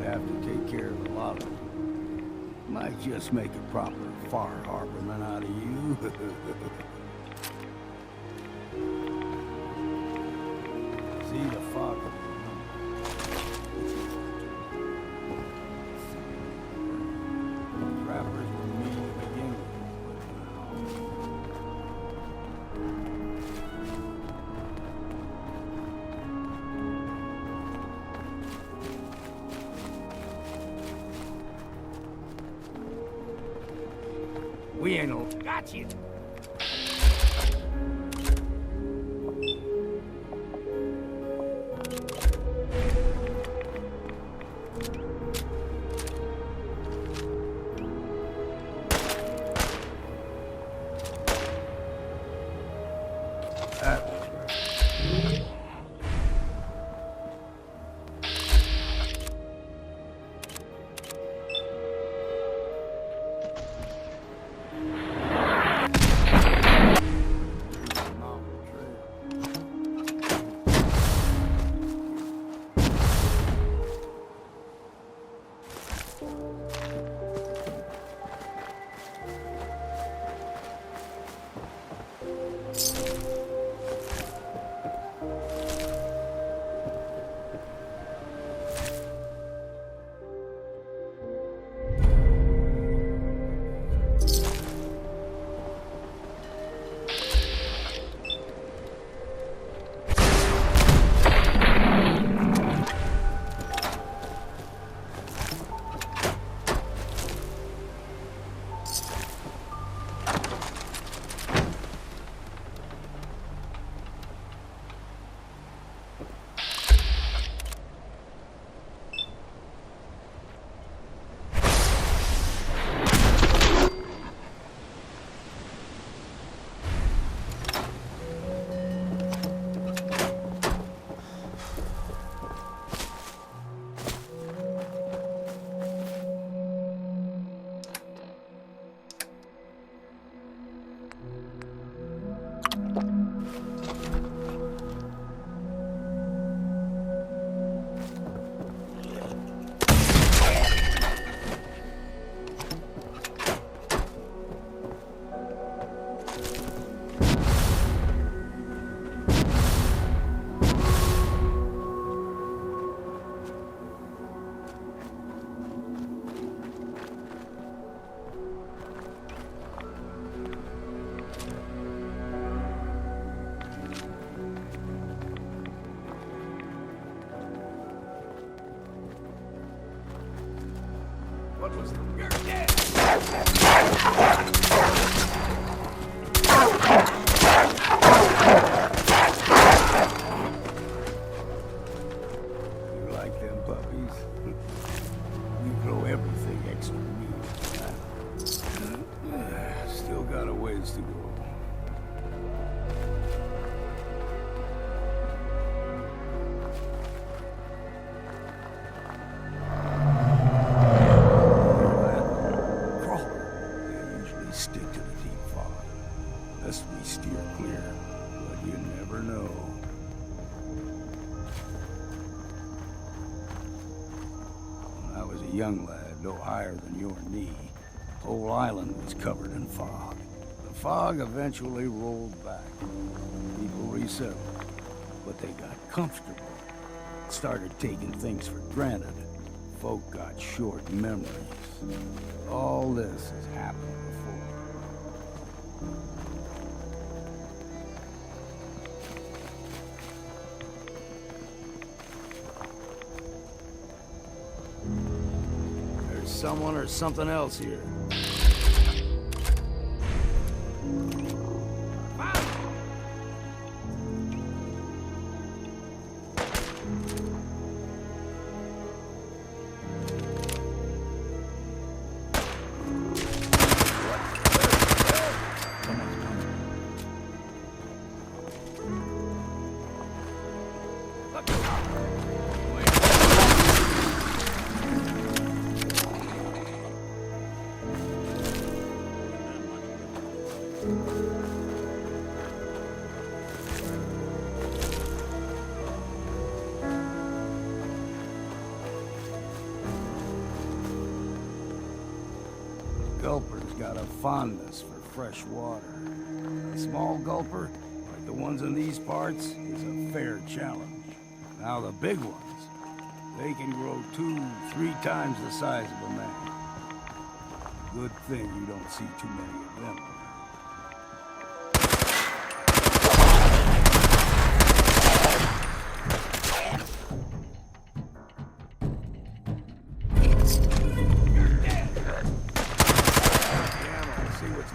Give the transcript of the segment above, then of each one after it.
might have to take care of a lot of them. Might just make a proper Far Harborman out of you. See the fog. Rappers were me to begin with. We ain't no... Got you! That was right. What was the... You're dead! You like them puppies? You grow everything extra meat. Still got a ways to go. Stick to the deep fog. Lest we steer clear, but you never know. When I was a young lad, no higher than your knee, the whole island was covered in fog. The fog eventually rolled back. People resettled, but they got comfortable. Started taking things for granted. Folk got short memories. All this has happened before. There's someone or something else here. got a fondness for fresh water. A small gulper, like the ones in these parts, is a fair challenge. Now the big ones, they can grow 2-3 times the size of a man. Good thing you don't see too many of them.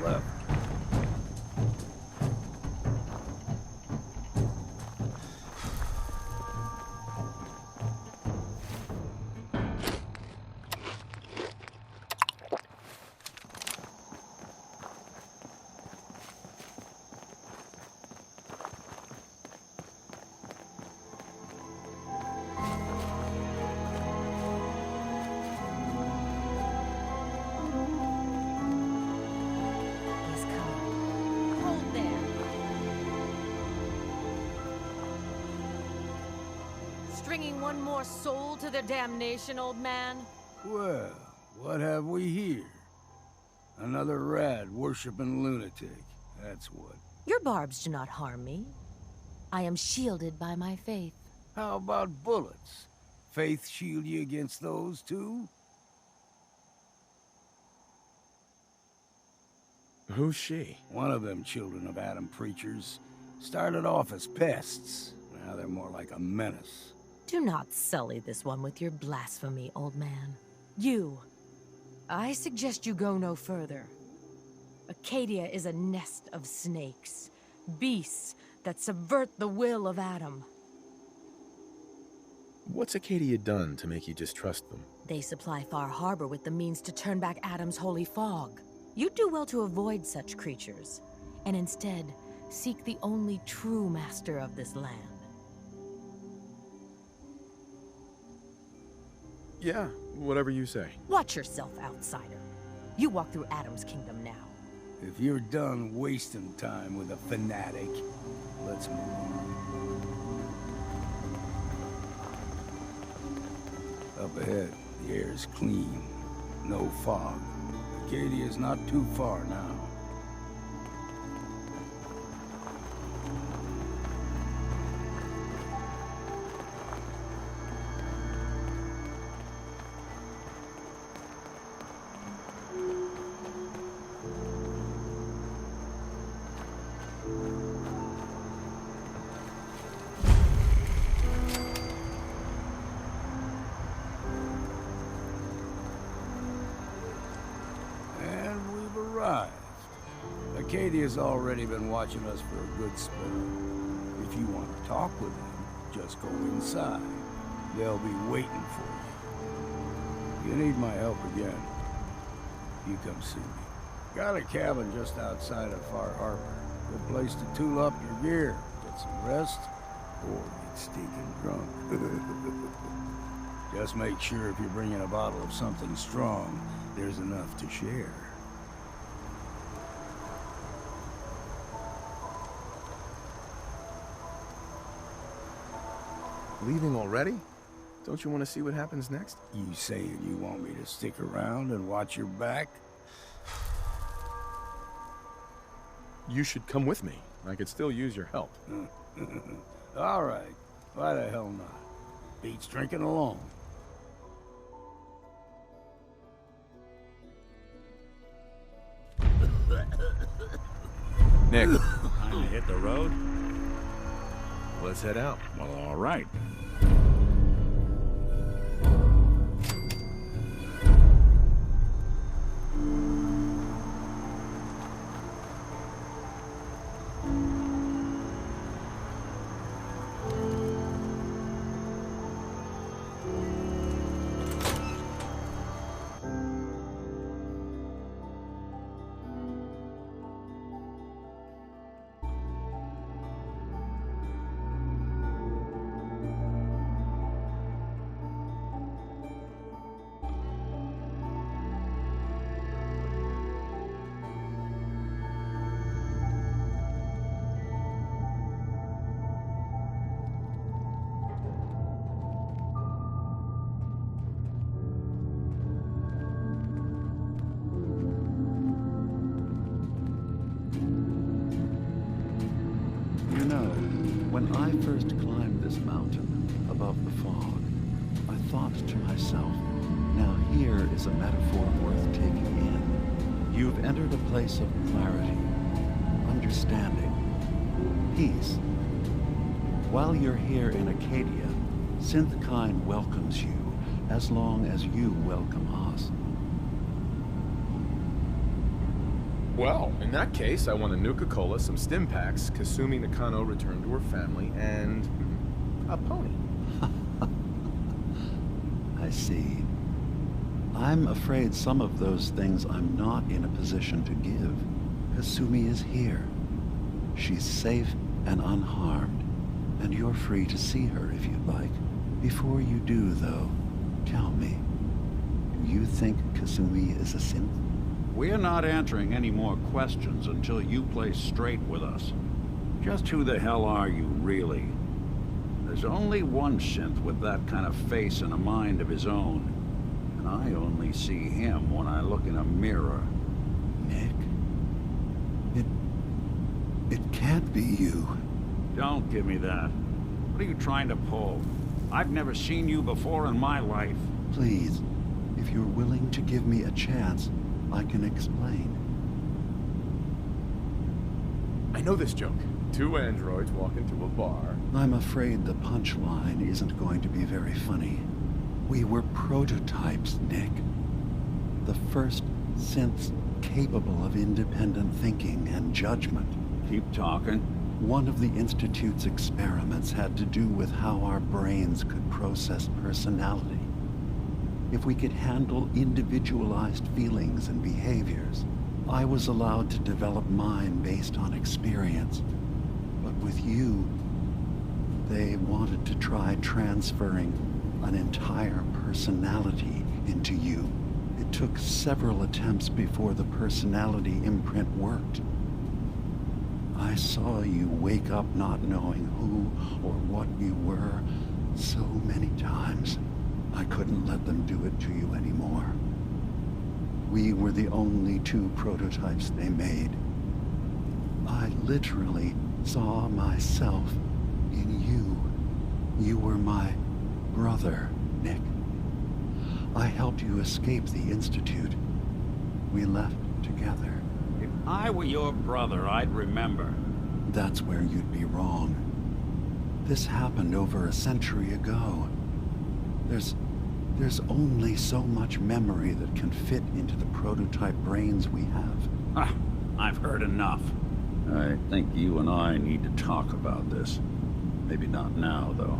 Left. Stringing one more soul to their damnation, old man? Well, what have we here? Another rad-worshipping lunatic, that's what. Your barbs do not harm me. I am shielded by my faith. How about bullets? Faith shield you against those, too? Who's she? One of them children of Adam preachers. Started off as pests. Now they're more like a menace. Do not sully this one with your blasphemy, old man. You. I suggest you go no further. Acadia is a nest of snakes. Beasts that subvert the will of Adam. What's Acadia done to make you distrust them? They supply Far Harbor with the means to turn back Adam's holy fog. You'd do well to avoid such creatures, and instead seek the only true master of this land. Yeah, whatever you say. Watch yourself, outsider. You walk through Adam's kingdom now. If you're done wasting time with a fanatic, let's move on. Up ahead, the air is clean. No fog. Acadia's not too far now. Acadia's already been watching us for a good spell. If you want to talk with them, just go inside. They'll be waiting for you. If you need my help again, you come see me. Got a cabin just outside of Far Harbor. Good place to tool up your gear, get some rest, or get stinking drunk. Just make sure if you're bringing a bottle of something strong, there's enough to share. Leaving already? Don't you want to see what happens next? You saying you want me to stick around and watch your back? You should come with me. I could still use your help. All right. Why the hell not? Beats drinking alone. Nick. Time to hit the road? Let's head out. Well, all right. When I first climbed this mountain above the fog, I thought to myself, now here is a metaphor worth taking in. You've entered a place of clarity, understanding, peace. While you're here in Acadia, Synthkind welcomes you as long as you welcome us. Well, in that case, I want a Nuka-Cola, some stim packs, Kasumi Nakano returned to her family, and a pony. I see. I'm afraid some of those things I'm not in a position to give. Kasumi is here. She's safe and unharmed, and you're free to see her if you'd like. Before you do, though, tell me, do you think Kasumi is a synth? We're not answering any more questions until you play straight with us. Just who the hell are you, really? There's only one synth with that kind of face and a mind of his own. And I only see him when I look in a mirror. Nick? It can't be you. Don't give me that. What are you trying to pull? I've never seen you before in my life. Please, if you're willing to give me a chance, I can explain. I know this joke. Two androids walk into a bar. I'm afraid the punchline isn't going to be very funny. We were prototypes, Nick. The first synths capable of independent thinking and judgment. Keep talking. One of the Institute's experiments had to do with how our brains could process personality. If we could handle individualized feelings and behaviors, I was allowed to develop mine based on experience. But with you, they wanted to try transferring an entire personality into you. It took several attempts before the personality imprint worked. I saw you wake up not knowing who or what you were so many times. I couldn't let them do it to you anymore. We were the only two prototypes they made. I literally saw myself in you. You were my brother, Nick. I helped you escape the Institute. We left together. If I were your brother, I'd remember. That's where you'd be wrong. This happened over a century ago. There's only so much memory that can fit into the prototype brains we have. Ah, I've heard enough. I think you and I need to talk about this. Maybe not now, though.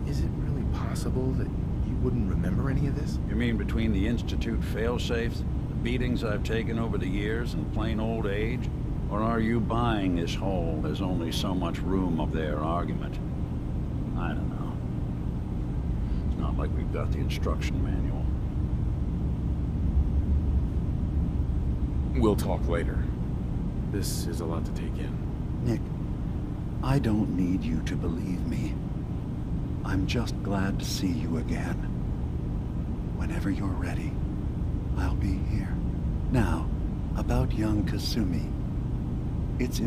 Is it really possible that you wouldn't remember any of this? You mean between the Institute failsafes, the beatings I've taken over the years, and plain old age? Or are you buying this whole "there's only so much room" of their argument? I don't know. It's not like we've got the instruction manual. We'll talk later. This is a lot to take in. Nick, I don't need you to believe me. I'm just glad to see you again. Whenever you're ready, I'll be here. Now, about young Kasumi. It's